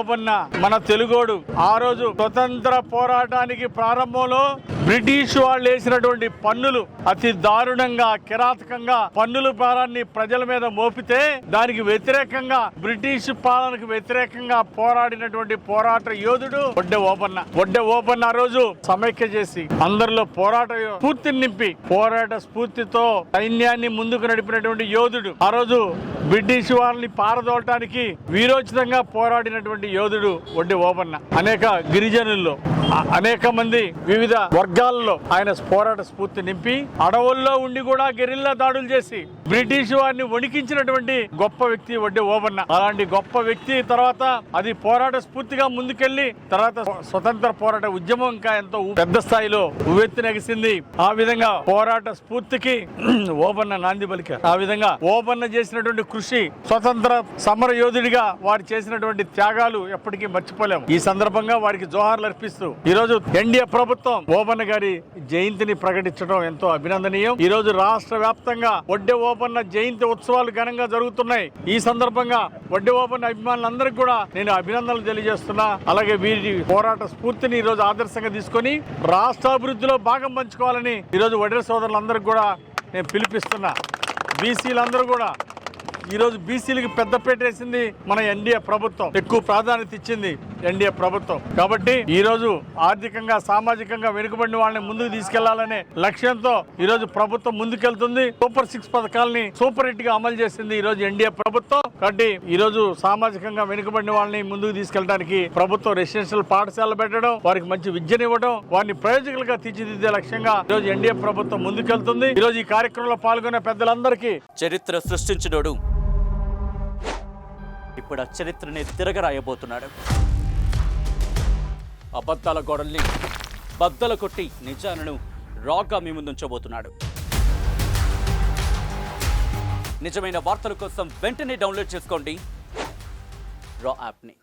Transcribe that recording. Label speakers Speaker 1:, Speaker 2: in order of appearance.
Speaker 1: ఓబన్న మన తెలుగోడు. ఆ రోజు స్వతంత్ర పోరాటానికి ప్రారంభంలో బ్రిటిష్ వాళ్ళు వేసినటువంటి పన్నులు అతి దారుణంగా కిరాతకంగా పన్నుల భారాన్ని ప్రజల మీద మోపితే దానికి వ్యతిరేకంగా బ్రిటిష్ పాలనకు వ్యతిరేకంగా పోరాడినటువంటి పోరాట యోధుడు వడ్డే ఓబన్న. ఆ రోజు సమైక్య చేసి అందరిలో పోరాట స్ఫూర్తిని నింపి పోరాట స్ఫూర్తితో సైన్యాన్ని ముందుకు నడిపినటువంటి యోధుడు. ఆ రోజు బ్రిటిష్ వాళ్ళని పారదోలటానికి వీరోచితంగా పోరాడినటువంటి యోధుడు వడ్డే ఓబన్న. అనేక గిరిజనుల్లో అనేక మంది వివిధ వర్గాల్లో ఆయన పోరాట స్ఫూర్తి నింపి అడవుల్లో ఉండి కూడా గెరిల్లా దాడులు చేసి బ్రిటిష్ వారిని వణికించినటువంటి గొప్ప వ్యక్తి వడ్డే ఓబన్న. అలాంటి గొప్ప వ్యక్తి తర్వాత అది పోరాట స్ఫూర్తిగా ముందుకెళ్లి తర్వాత స్వతంత్ర పోరాట ఉద్యమం ఇంకా ఎంతో పెద్ద స్థాయిలో ఉవ్వెత్తునెగిసింది. ఆ విధంగా పోరాట స్ఫూర్తికి ఓబన్న నాంది పలికారు. ఆ విధంగా ఓబన్న చేసినటువంటి కృషి, స్వతంత్ర సమర యోధుడిగా వారు చేసినటువంటి త్యాగాలు ఎప్పటికీ మర్చిపోలేము. ఈ సందర్భంగా వారికి జోహార్లు అర్పిస్తూ ఈ రోజు ఎన్డీఏ ప్రభుత్వం ఓబన్న గారి జయంతిని ప్రకటించడం ఎంతో అభినందనీయం. ఈ రోజు రాష్ట్ర వ్యాప్తంగా వడ్డే ఓబన్న జయంతి ఉత్సవాలు ఘనంగా జరుగుతున్నాయి. ఈ సందర్భంగా వడ్డే ఓబన్న అభిమానులందరికీ కూడా నేను అభినందనలు తెలియజేస్తున్నా. అలాగే వీరి పోరాట స్ఫూర్తిని ఈ రోజు ఆదర్శంగా తీసుకొని రాష్ట్రాభివృద్ధిలో భాగం పంచుకోవాలని ఈ రోజు వడ్డే సోదరులందరికీ కూడా నేను పిలిపిస్తున్నా. బీసీలందరూ కూడా ఈరోజు బీసీలకు పెద్దపేట వేసింది మన ఎన్డీఏ ప్రభుత్వం, ఎక్కువ ప్రాధాన్యత ఇచ్చింది ఎన్డీఏ ప్రభుత్వం. కాబట్టి ఈ రోజు ఆర్థికంగా సామాజికంగా వెనుకబడిన వాళ్ళని ముందుకు తీసుకెళ్లాలనే లక్ష్యంతో ఈ రోజు ప్రభుత్వం ముందుకెళ్తుంది. సూపర్ 6 పథకాలని సూపర్ హిట్ గా అమలు చేసింది ఈ రోజు ఎన్డీఏ ప్రభుత్వం. కాబట్టి ఈ రోజు సామాజికంగా వెనుకబడిన వాళ్ళని ముందుకు తీసుకెళ్ళడానికి ప్రభుత్వం రెసిడెన్షియల్ పాఠశాలలు పెట్టడం, వారికి మంచి విద్యనివ్వడం, వారిని ప్రయోజకులుగా తీర్చిదిద్దే లక్ష్యంగా ఈ రోజు ఎన్డీఏ ప్రభుత్వం ముందుకెళ్తుంది. ఈ రోజు ఈ కార్యక్రమంలో పాల్గొనే పెద్దలందరికీ
Speaker 2: చరిత్ర సృష్టించినోడు ఇప్పుడు ఆ చరిత్రని తిరగరాయబోతున్నాడు. అబద్ధాల గోడల్ని బద్దలు కొట్టి నిజాలను రాగా మీ ముందుంచబోతున్నాడు. నిజమైన వార్తల కోసం వెంటనే డౌన్లోడ్ చేసుకోండి రా యాప్ని.